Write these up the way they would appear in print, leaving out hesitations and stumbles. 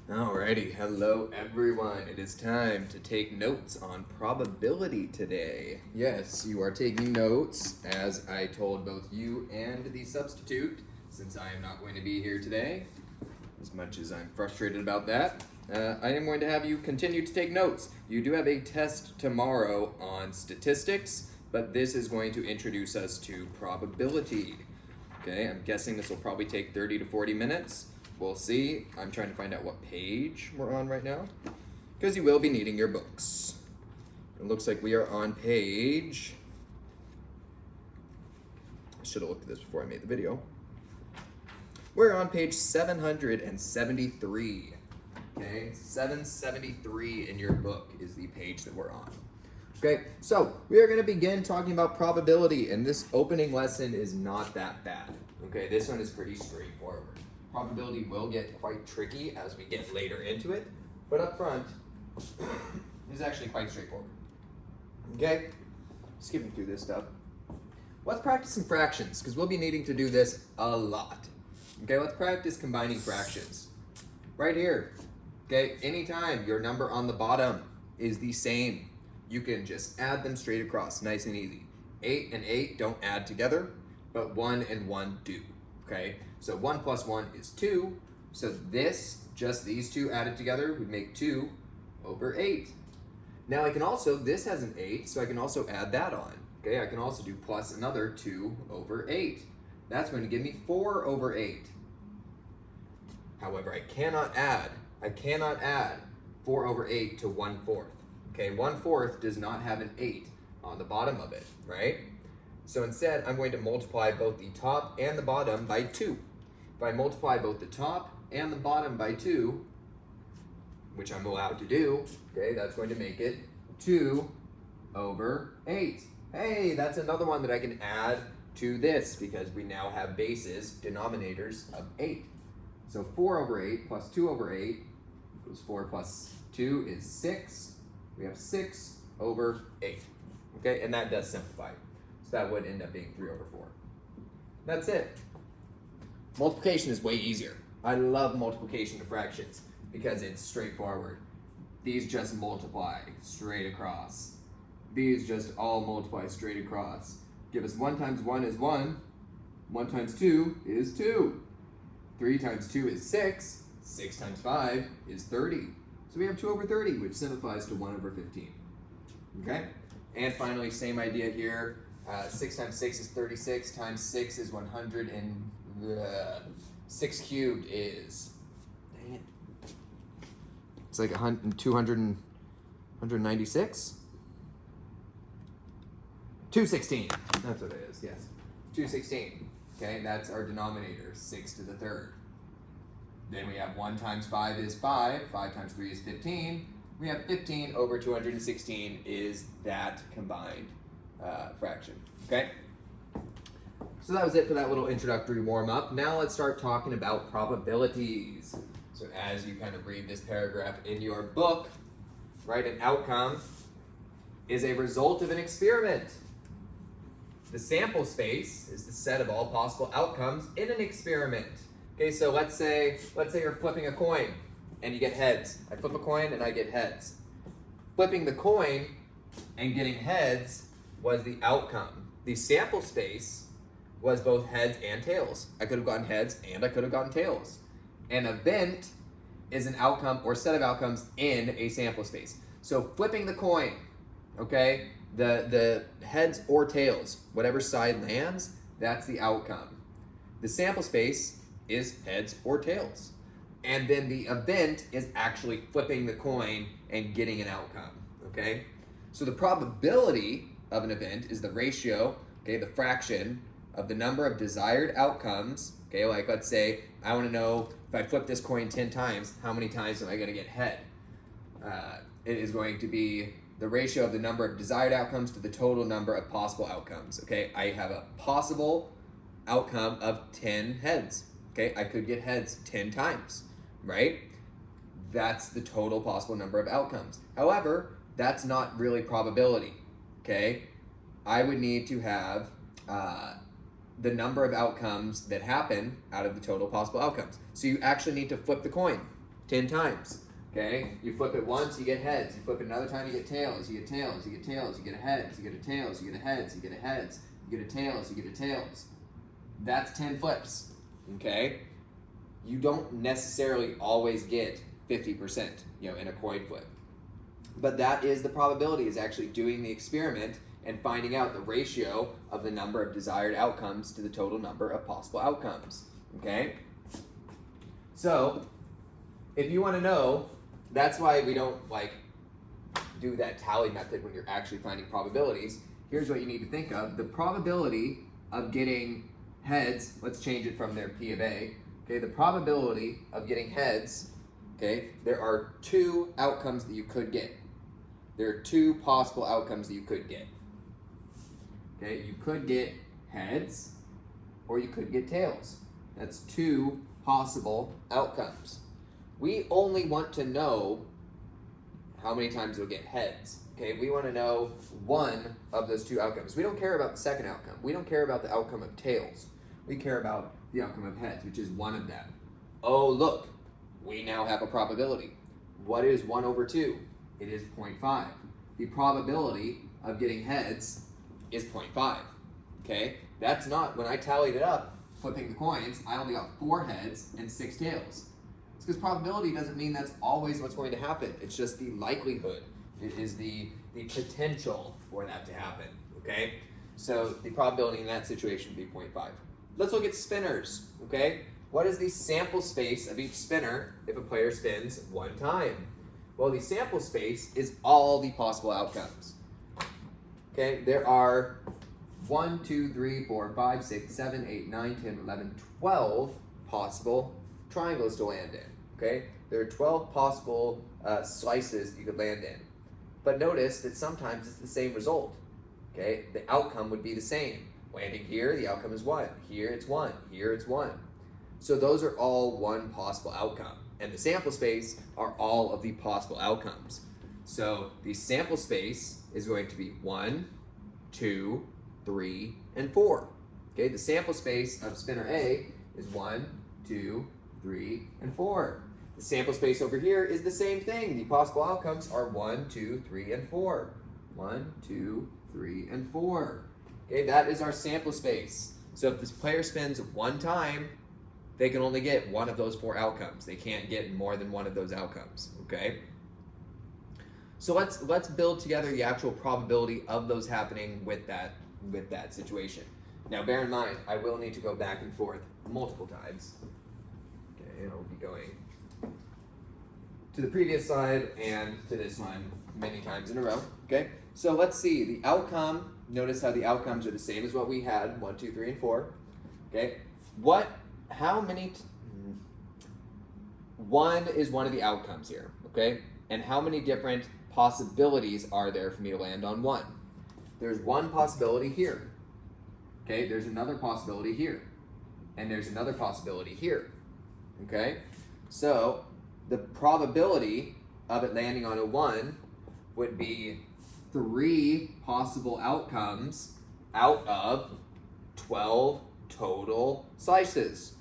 Alrighty, hello everyone. It is time to take notes on probability today. Yes, you are taking notes as I told both you and the substitute, since I am not going to be here today. As much as I'm frustrated about that, I am going to have you continue to take notes. You do have a test tomorrow on statistics, but this is going to introduce us to probability. Okay, I'm guessing this will probably take 30 to 40 minutes. We'll see. I'm trying to find out what page we're on right now, because you will be needing your books. It looks like we are on page... I should have looked at this before I made the video. We're on page 773. Okay, 773 in your book is the page that we're on. Okay, so we are going to begin talking about probability, and this opening lesson is not that bad. Okay, this one is pretty straightforward. Probability will get quite tricky as we get later into it, but up front, it's actually quite straightforward. Okay, skipping through this stuff. Let's practice some fractions, because we'll be needing to do this a lot. Okay, let's practice combining fractions. Right here, okay, anytime your number on the bottom is the same, you can just add them straight across, nice and easy. 8 and 8 don't add together, but 1 and 1 do, okay? So 1 plus 1 is 2, so just these two added together would make 2 over 8. Now I can also, this has an 8, so I can also add that on, okay? I can also do plus another 2 over 8. That's going to give me 4 over 8. However, I cannot add 4 over 8 to 1/4. Okay, 1/4 does not have an 8 on the bottom of it, right? So instead, I'm going to multiply both the top and the bottom by 2. If I multiply both the top and the bottom by 2, which I'm allowed to do, okay, that's going to make it 2 over 8. Hey, that's another one that I can add to this because we now have bases, denominators of 8. So 4 over 8 plus 2 over 8 equals 4 plus 2 is 6. We have 6 over 8. Okay, and that does simplify. So that would end up being 3 over 4. That's it. Multiplication is way easier. I love multiplication of fractions because it's straightforward. These just multiply straight across. These just all multiply straight across. Give us 1 times 1 is 1. 1 times 2 is 2. 3 times 2 is 6. 6 times 5 is 30. So we have 2 over 30, which simplifies to 1 over 15. Okay? And finally, same idea here. 6 times 6 is 36, times 6 is 100, and 6 cubed is, dang it, it's like 196? 216, that's what it is, yes. 216, okay, that's our denominator, 6 to the third. Then we have 1 times 5 is 5, 5 times 3 is 15. We have 15 over 216 is that combined fraction, okay? So that was it for that little introductory warm-up. Now let's start talking about probabilities. So as you kind of read this paragraph in your book, right, an outcome is a result of an experiment. The sample space is the set of all possible outcomes in an experiment. Okay, so let's say you're flipping a coin and you get heads. I flip a coin and I get heads. Flipping the coin and getting heads was the outcome. The sample space was both heads and tails. I could have gotten heads and I could have gotten tails. An event is an outcome or set of outcomes in a sample space. So flipping the coin, okay, the heads or tails, whatever side lands, that's the outcome. The sample space is heads or tails. And then the event is actually flipping the coin and getting an outcome, okay? So the probability of an event is the ratio, okay, the fraction of the number of desired outcomes, okay, like let's say I want to know if I flip this coin 10 times, how many times am I going to get head? It is going to be the ratio of the number of desired outcomes to the total number of possible outcomes, okay? I have a possible outcome of 10 heads, okay? I could get heads 10 times, right? That's the total possible number of outcomes. However, that's not really probability, okay? I would need to have the number of outcomes that happen out of the total possible outcomes. So you actually need to flip the coin. 10 times. Okay, you flip it once, you get heads. You flip it another time, you get tails. You get tails, you get tails, you get a heads, you get a tails, you get a heads, you get a heads, you get a tails, you get a tails. That's 10 flips. Okay, you don't necessarily always get 50%, in a coin flip. But that is the probability, is actually doing the experiment and finding out the ratio of the number of desired outcomes to the total number of possible outcomes. Okay, so if you want to know, that's why we don't do that tally method when you're actually finding probabilities. Here's what you need to think of. The probability of getting heads, let's change it from their P of A. Okay, the probability of getting heads, okay, there are two outcomes that you could get. There are two possible outcomes that you could get. Okay, you could get heads or you could get tails. That's two possible outcomes. We only want to know how many times you'll get heads. Okay, we want to know one of those two outcomes. We don't care about the second outcome. We don't care about the outcome of tails. We care about the outcome of heads, which is one of them. Oh, look, we now have a probability. What is 1 over 2? It is 0.5. The probability of getting heads is 0.5. Okay, that's not, when I tallied it up, flipping the coins, I only got 4 heads and 6 tails. It's because probability doesn't mean that's always what's going to happen. It's just the likelihood. It is the potential for that to happen, okay? So the probability in that situation would be 0.5. Let's look at spinners, okay? What is the sample space of each spinner if a player spins one time? Well, the sample space is all the possible outcomes. Okay, there are 1, 2, 3, 4, 5, 6, 7, 8, 9, 10, 11, 12 possible triangles to land in. Okay, there are 12 possible slices you could land in. But notice that sometimes it's the same result. Okay, the outcome would be the same. Landing here, the outcome is 1. Here it's 1. Here it's 1. So those are all one possible outcome. And the sample space are all of the possible outcomes. So the sample space is going to be 1, 2, 3, and 4. Okay, the sample space of spinner A is 1, 2, 3, and 4. The sample space over here is the same thing. The possible outcomes are 1, 2, 3, and 4. 1, 2, 3, and 4. Okay, that is our sample space. So if this player spins one time, they can only get one of those 4 outcomes. They can't get more than one of those outcomes, okay? So let's build together the actual probability of those happening with that situation. Now bear in mind, I will need to go back and forth multiple times. Okay, I'll be going to the previous slide and to this one many times in a row. Okay, so let's see the outcome. Notice how the outcomes are the same as what we had, 1, 2, 3, and 4. Okay, how many, 1 is one of the outcomes here, okay? And how many different possibilities are there for me to land on 1? There's one possibility here, okay? There's another possibility here, and there's another possibility here, okay? So the probability of it landing on a 1 would be 3 possible outcomes out of 12 total slices.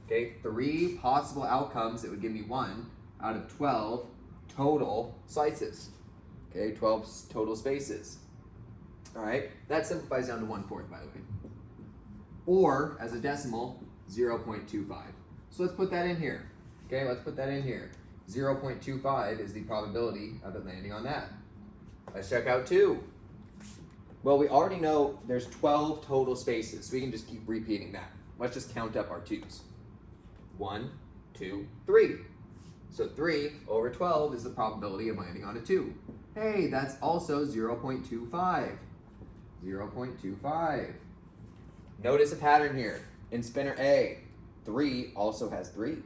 Okay, 3 possible outcomes that would give me 1 out of 12 total slices. Okay, 12 total spaces. All right, that simplifies down to 1/4, by the way. Or, as a decimal, 0.25. So let's put that in here. Okay, let's put that in here. 0.25 is the probability of it landing on that. Let's check out 2. Well, we already know there's 12 total spaces, so we can just keep repeating that. Let's just count up our 2's. 1, 2, 3. So 3 over 12 is the probability of landing on a 2. Hey, that's also 0.25. 0.25. Notice a pattern here. In spinner A, 3 also has 3.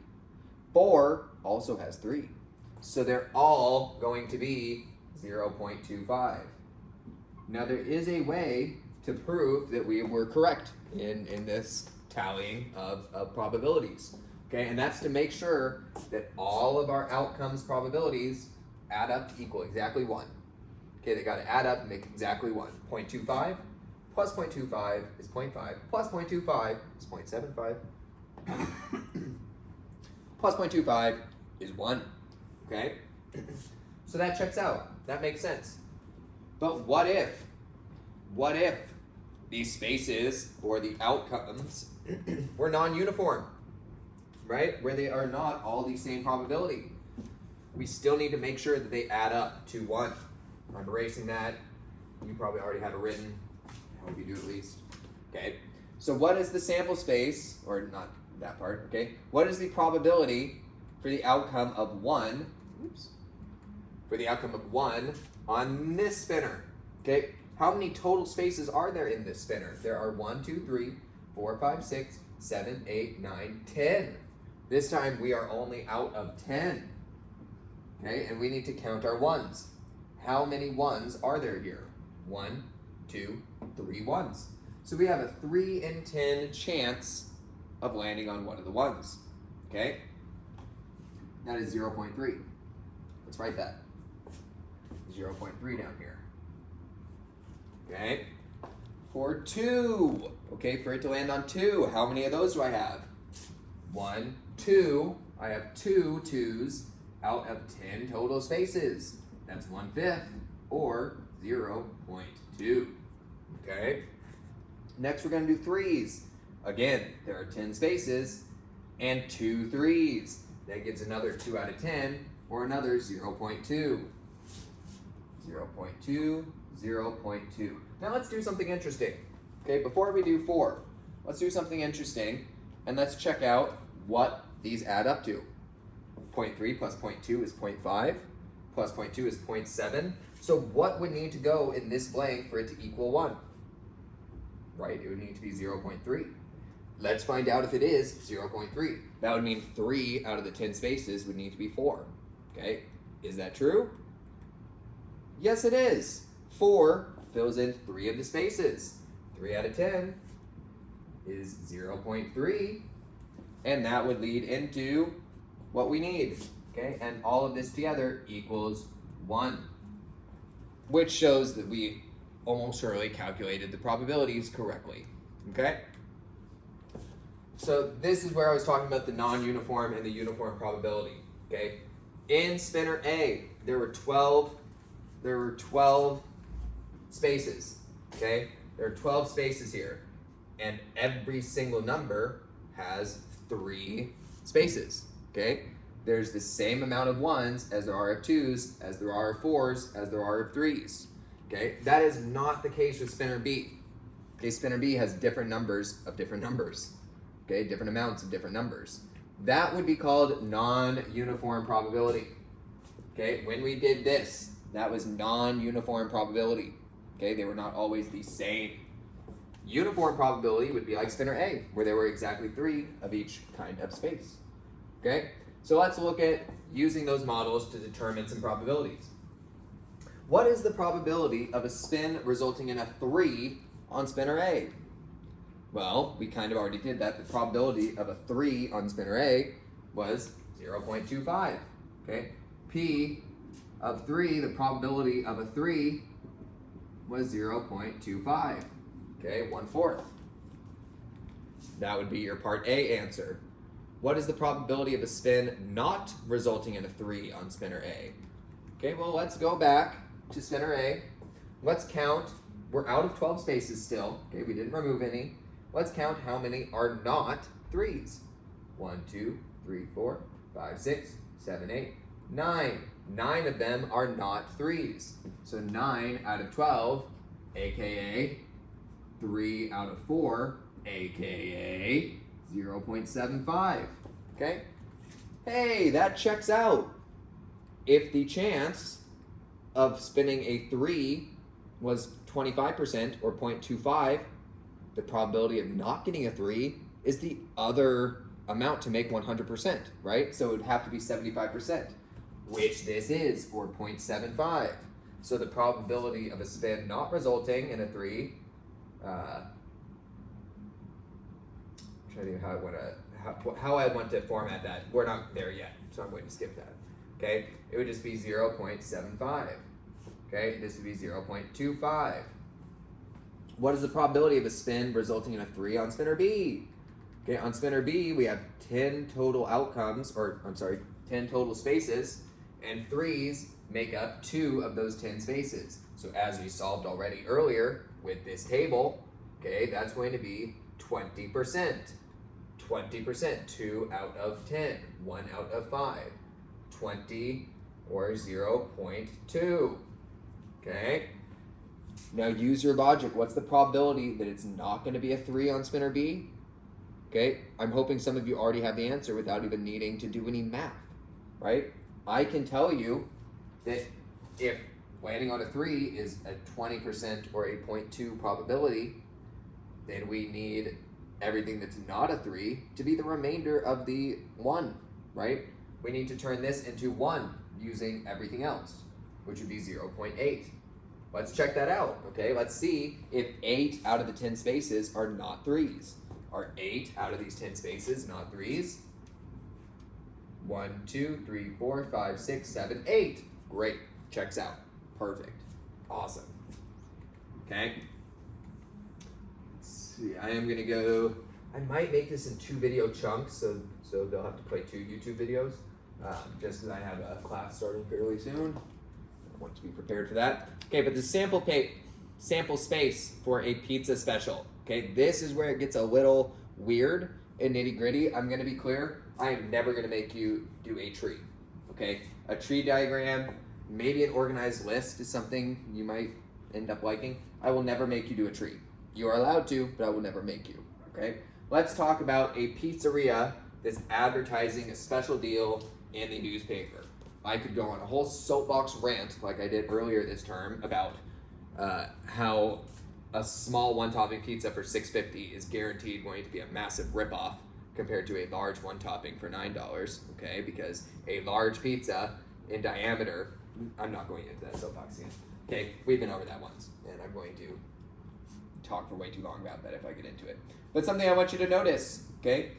4 also has 3. So they're all going to be 0.25. Now there is a way to prove that we were correct in this tallying of probabilities. Okay, and that's to make sure that all of our outcomes probabilities add up to equal exactly 1. Okay, they got to add up and make exactly 1. 0.25 plus 0.25 is 0.5 plus 0.25 is 0.75 plus 0.25 is 1. okay? So that checks out. That makes sense. But what if these spaces or the outcomes were non-uniform, right? Where they are not all the same probability. We still need to make sure that they add up to 1. I'm erasing that. You probably already have it written. I hope you do at least. Okay. So what is the sample space, or not that part, okay? What is the probability for the outcome of 1, for the outcome of 1 on this spinner, okay? How many total spaces are there in this spinner? There are 1, 2, 3, 4, 5, 6, 7, 8, 9, 10. This time we are only out of 10, okay? And we need to count our 1s. How many 1s are there here? 1, 2, 3 1s. So we have a 3 in 10 chance of landing on one of the 1s, okay? That is 0.3. Let's write that. 0.3 down here. Okay? For 2, okay, for it to land on 2, how many of those do I have? 1, 2. I have 2 2s out of 10 total spaces. That's 1/5, or 0.2. Okay? Next, we're going to do 3s. Again, there are 10 spaces and 2 3s. That gets another 2 out of 10, or another 0.2. 0.2, 0.2. Now let's do something interesting. Okay, before we do 4, let's do something interesting, and let's check out what these add up to. 0.3 plus 0.2 is 0.5, plus 0.2 is 0.7. So what would need to go in this blank for it to equal 1? Right, it would need to be 0.3. Let's find out if it is 0.3. That would mean 3 out of the 10 spaces would need to be 4. Okay, is that true? Yes, it is. 4 fills in 3 of the spaces. 3 out of 10 is 0.3, and that would lead into what we need. Okay, and all of this together equals 1, which shows that we almost surely calculated the probabilities correctly. Okay? So this is where I was talking about the non-uniform and the uniform probability. Okay? In spinner A, there were 12 spaces. Okay? There are 12 spaces here, and every single number has 3 spaces. Okay? There's the same amount of 1s as there are of 2s, as there are of 4s, as there are of 3s. Okay? That is not the case with spinner B. Okay, spinner B has different numbers of different numbers. Okay, different amounts of different numbers. That would be called non-uniform probability. Okay, when we did this, that was non-uniform probability. Okay, they were not always the same. Uniform probability would be like spinner A, where there were exactly 3 of each kind of space. Okay, so let's look at using those models to determine some probabilities. What is the probability of a spin resulting in a 3 on spinner A? Well, we kind of already did that. The probability of a 3 on spinner A was 0.25. Okay, P of 3, the probability of a 3 was 0.25. Okay, 1/4. That would be your part A answer. What is the probability of a spin not resulting in a 3 on spinner A? Okay, well, let's go back to spinner A. Let's count. We're out of 12 spaces still. Okay, we didn't remove any. Let's count how many are not 3s. 1, 2, 3, 4, 5, 6, 7, 8, 9. 9 of them are not 3s. So 9 out of 12, aka 3 out of 4, aka 0.75. Okay? Hey, that checks out. If the chance of spinning a 3 was 25% or 0.25, the probability of not getting a 3 is the other amount to make 100%, right? So it would have to be 75%, which this is, or 0.75. So the probability of a spin not resulting in a 3, I'm trying to think how I want to format that. We're not there yet, so I'm going to skip that. Okay, it would just be 0.75. Okay, this would be 0.25. What is the probability of a spin resulting in a 3 on spinner B? Okay, on spinner B, we have 10 total outcomes, 10 total spaces, and 3's make up 2 of those 10 spaces. So as we solved already earlier with this table, okay, that's going to be 20%. 20%, 2 out of 10, 1 out of 5, 20 or 0.2, okay? Now use your logic. What's the probability that it's not going to be a 3 on spinner B? Okay, I'm hoping some of you already have the answer without even needing to do any math, right? I can tell you that if landing on a 3 is a 20% or a 0.2 probability, then we need everything that's not a 3 to be the remainder of the 1, right? We need to turn this into 1 using everything else, which would be 0.8. Let's check that out, okay? Let's see if 8 out of the 10 spaces are not 3's. Are 8 out of these 10 spaces not 3's? 1, 2, 3, 4, 5, 6, 7, 8. Great, checks out. Perfect, awesome. Okay, let's see, I am gonna go, I might make this in 2 video chunks, so they'll have to play 2 YouTube videos, just because I have a class starting fairly soon. I want to be prepared for that. Okay, but the sample space for a pizza special. Okay, this is where it gets a little weird and nitty gritty. I'm gonna be clear, I am never gonna make you do a tree. Okay, a tree diagram, maybe an organized list is something you might end up liking. I will never make you do a tree. You are allowed to, but I will never make you, okay? Let's talk about a pizzeria that's advertising a special deal in the newspaper. I could go on a whole soapbox rant like I did earlier this term about how a small one-topping pizza for $6.50 is guaranteed going to be a massive ripoff compared to a large one-topping for $9, okay? Because a large pizza in diameter, I'm not going into that soapbox again. Okay, we've been over that once, and I'm going to talk for way too long about that if I get into it. But something I want you to notice, okay?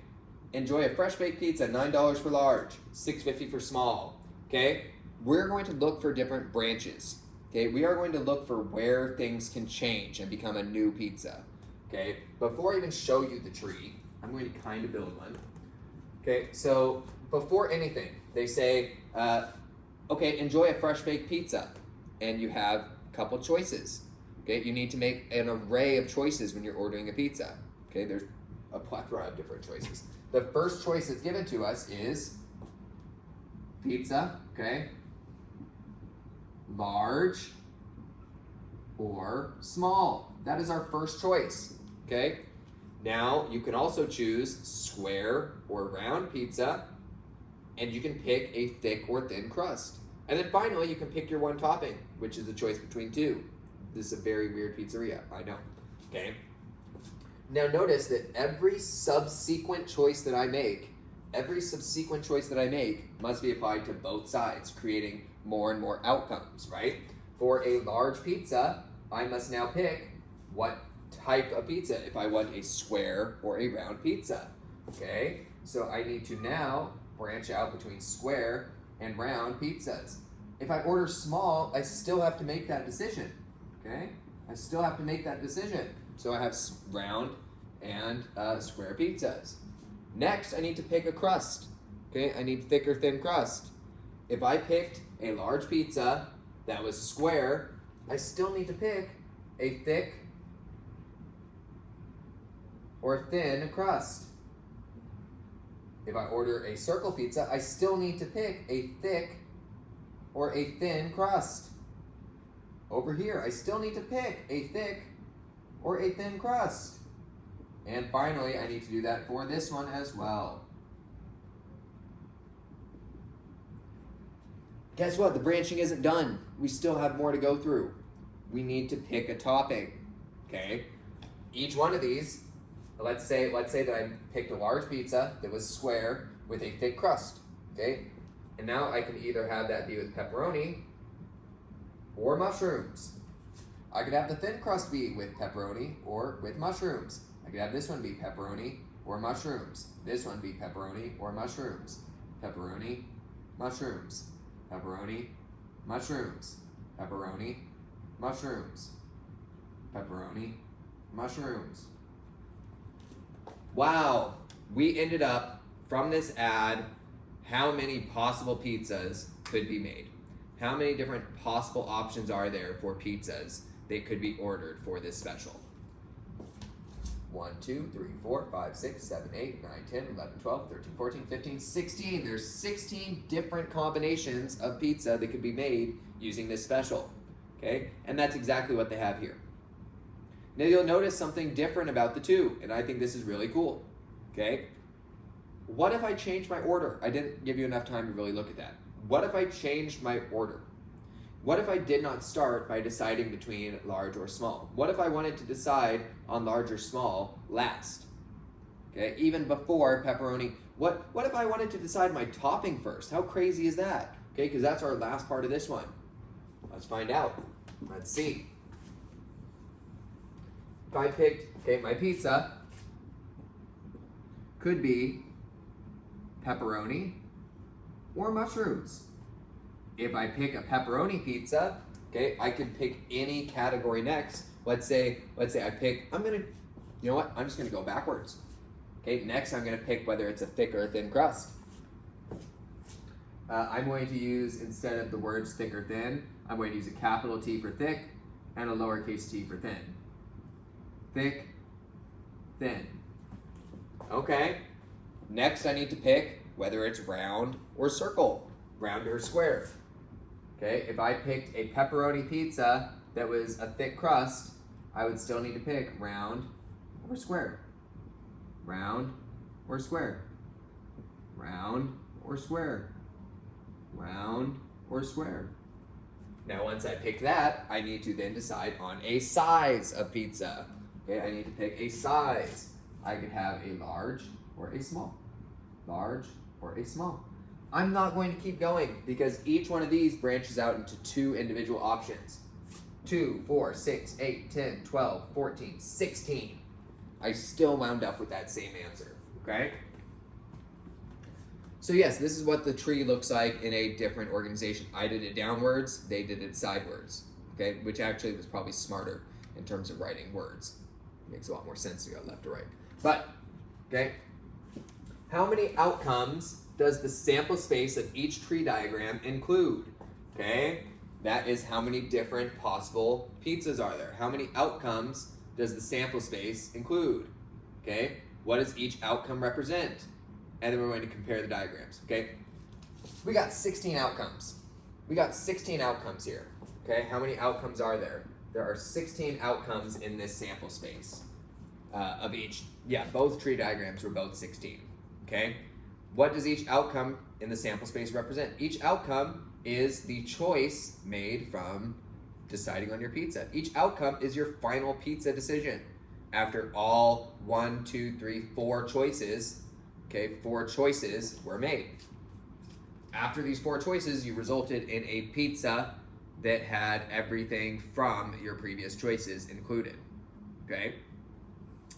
Enjoy a fresh baked pizza, $9 for large, $6.50 for small, okay? We're going to look for different branches. Okay, we are going to look for where things can change and become a new pizza. Okay, before I even show you the tree, I'm going to kind of build one. Okay, so before anything, they say, okay, enjoy a fresh baked pizza. And you have a couple choices. Okay, you need to make an array of choices when you're ordering a pizza. Okay, there's a plethora of different choices. The first choice that's given to us is pizza, okay? Large or small. That is our first choice, okay? Now you can also choose square or round pizza, and you can pick a thick or thin crust. And then finally you can pick your one topping, which is the choice between 2. This is a very weird pizzeria, I know, okay? Now notice that every subsequent choice that I make must be applied to both sides, creating more and more outcomes, right? For a large pizza, I must now pick what type of pizza, if I want a square or a round pizza, okay? So I need to now branch out between square and round pizzas. If I order small, I still have to make that decision, okay? I still have to make that decision. So I have round and square pizzas. Next, I need to pick a crust, okay? I need thick or thin crust. If I picked a large pizza that was square, I still need to pick a thick or thin crust. If I order a circle pizza, I still need to pick a thick or a thin crust. Over here, I still need to pick a thick or a thin crust. And finally, I need to do that for this one as well. Guess what? The branching isn't done. We still have more to go through. We need to pick a topping, okay? Each one of these, let's say that I picked a large pizza that was square with a thick crust, okay? And now I can either have that be with pepperoni or mushrooms. I could have the thin crust be with pepperoni or with mushrooms. I could have this one be pepperoni or mushrooms. This one be pepperoni or mushrooms. Pepperoni, mushrooms. Pepperoni, mushrooms. Pepperoni, mushrooms. Pepperoni, mushrooms. Wow, we ended up from this ad how many possible pizzas could be made? How many different possible options are there for pizzas that could be ordered for this special? 1, 2, 3, 4, 5, 6, 7, 8, 9, 10, 11, 12, 13, 14, 15, 16. There's 16 different combinations of pizza that could be made using this special. Okay? And that's exactly what they have here. Now you'll notice something different about the two, and I think this is really cool. Okay? What if I changed my order? I didn't give you enough time to really look at that. What if I changed my order? What if I did not start by deciding between large or small? What if I wanted to decide on large or small last? Okay, even before pepperoni. What if I wanted to decide my topping first? How crazy is that? Okay, because that's our last part of this one. Let's find out. Let's see. If I picked, okay, my pizza could be pepperoni or mushrooms. If I pick a pepperoni pizza, okay, I could pick any category next. Let's say I pick, you know what? I'm just gonna go backwards. Okay, next I'm gonna pick whether it's a thick or a thin crust. I'm going to use, instead of the words thick or thin, I'm going to use a capital T for thick and a lowercase t for thin. Thick, thin. Okay, next I need to pick whether it's round or circle, round or square. Okay, if I picked a pepperoni pizza that was a thick crust, I would still need to pick round or square. Round or square. Round or square. Round or square. Now once I pick that, I need to then decide on a size of pizza. Okay, I need to pick a size. I could have a large or a small. Large or a small. I'm not going to keep going because each one of these branches out into two individual options. 2, 4, 6, 8, 10, 12, 14, 16. I still wound up with that same answer, okay? So yes, this is what the tree looks like in a different organization. I did it downwards, they did it sidewards, okay? Which actually was probably smarter in terms of writing words. It makes a lot more sense to go left to right. But, okay, how many outcomes does the sample space of each tree diagram include? Okay, that is how many different possible pizzas are there. How many outcomes does the sample space include? Okay, what does each outcome represent? And then we're going to compare the diagrams, okay? We got 16 outcomes. We got 16 outcomes here, okay? How many outcomes are there? There are 16 outcomes in this sample space of each. Yeah, both tree diagrams were both 16, okay? What does each outcome in the sample space represent? Each outcome is the choice made from deciding on your pizza. Each outcome is your final pizza decision. After all 1, 2, 3, 4 choices, okay, 4 choices were made. After these 4 choices, you resulted in a pizza that had everything from your previous choices included, okay?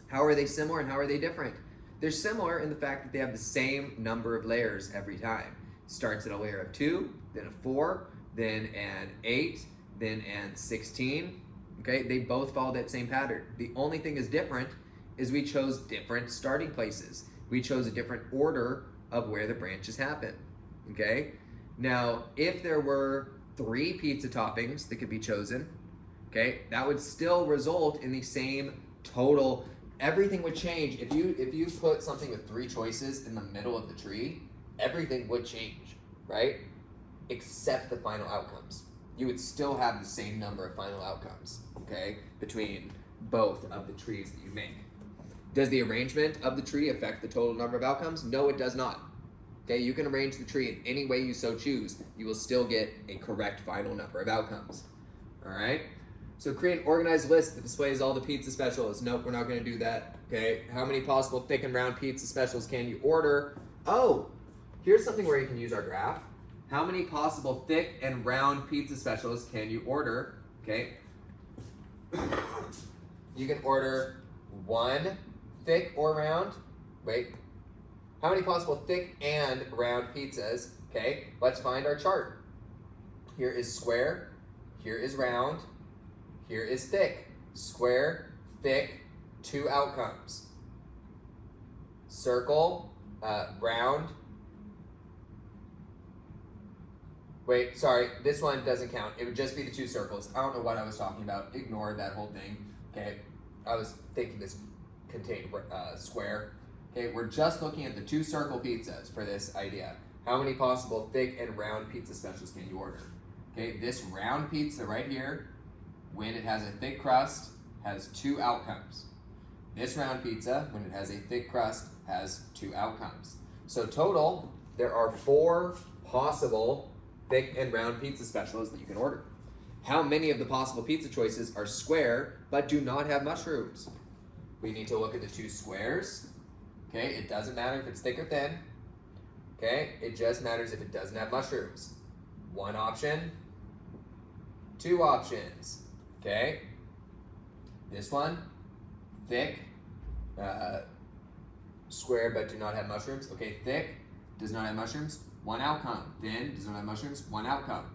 How are they similar and how are they different? They're similar in the fact that they have the same number of layers every time. Starts at a layer of 2, then a 4, then an 8, then an 16. Okay, they both follow that same pattern. The only thing is different is we chose different starting places. We chose a different order of where the branches happen. Okay, now if there were 3 pizza toppings that could be chosen, okay, that would still result in the same total. Everything would change. If you put something with 3 choices in the middle of the tree, everything would change, right? Except the final outcomes. You would still have the same number of final outcomes, okay, between both of the trees that you make. Does the arrangement of the tree affect the total number of outcomes? No, it does not. Okay, you can arrange the tree in any way you so choose. You will still get a correct final number of outcomes, all right? So create an organized list that displays all the pizza specials. Nope, we're not going to do that. Okay, how many possible thick and round pizza specials can you order? Oh, here's something where you can use our graph. How many possible thick and round pizza specials can you order? Okay, you can order 1 thick or round. Wait, how many possible thick and round pizzas? Okay, let's find our chart. Here is square, here is round, here is thick. Square, thick, 2 outcomes. Circle, round, Wait, sorry, this one doesn't count. It would just be the two circles. I don't know what I was talking about. Ignore that whole thing. Okay, I was thinking this contained square. Okay, we're just looking at the two circle pizzas for this idea. How many possible thick and round pizza specials can you order? Okay, this round pizza right here, when it has a thick crust, has two outcomes. This round pizza, when it has a thick crust, has two outcomes. So total, there are 4 possible thick and round pizza specials that you can order. How many of the possible pizza choices are square but do not have mushrooms? We need to look at the two squares. Okay, it doesn't matter if it's thick or thin. Okay, it just matters if it doesn't have mushrooms. 1 option, 2 options. Okay, this one, thick, square but do not have mushrooms. Okay, thick, does not have mushrooms, 1 outcome. Thin, does not have mushrooms, 1 outcome.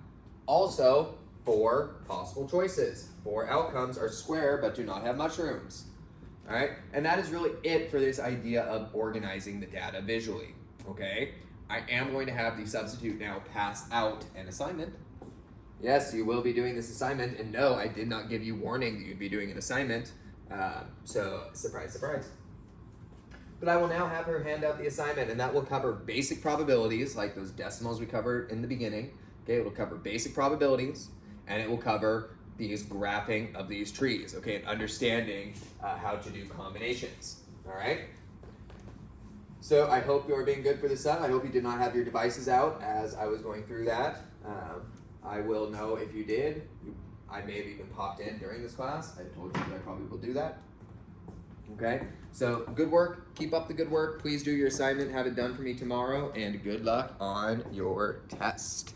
Also, 4 possible choices. 4 outcomes are square but do not have mushrooms. All right, and that is really it for this idea of organizing the data visually. Okay, I am going to have the substitute now pass out an assignment. Yes, you will be doing this assignment, and no, I did not give you warning that you'd be doing an assignment. So, surprise, surprise. But I will now have her hand out the assignment, and that will cover basic probabilities, like those decimals we covered in the beginning. Okay, it will cover basic probabilities, and it will cover these graphing of these trees, okay, and understanding how to do combinations, all right? So I hope you're being good for this stuff. I hope you did not have your devices out as I was going through that. I will know if you did. I may have even popped in during this class. I told you that I probably will do that. Okay, so good work. Keep up the good work. Please do your assignment. Have it done for me tomorrow, and good luck on your test.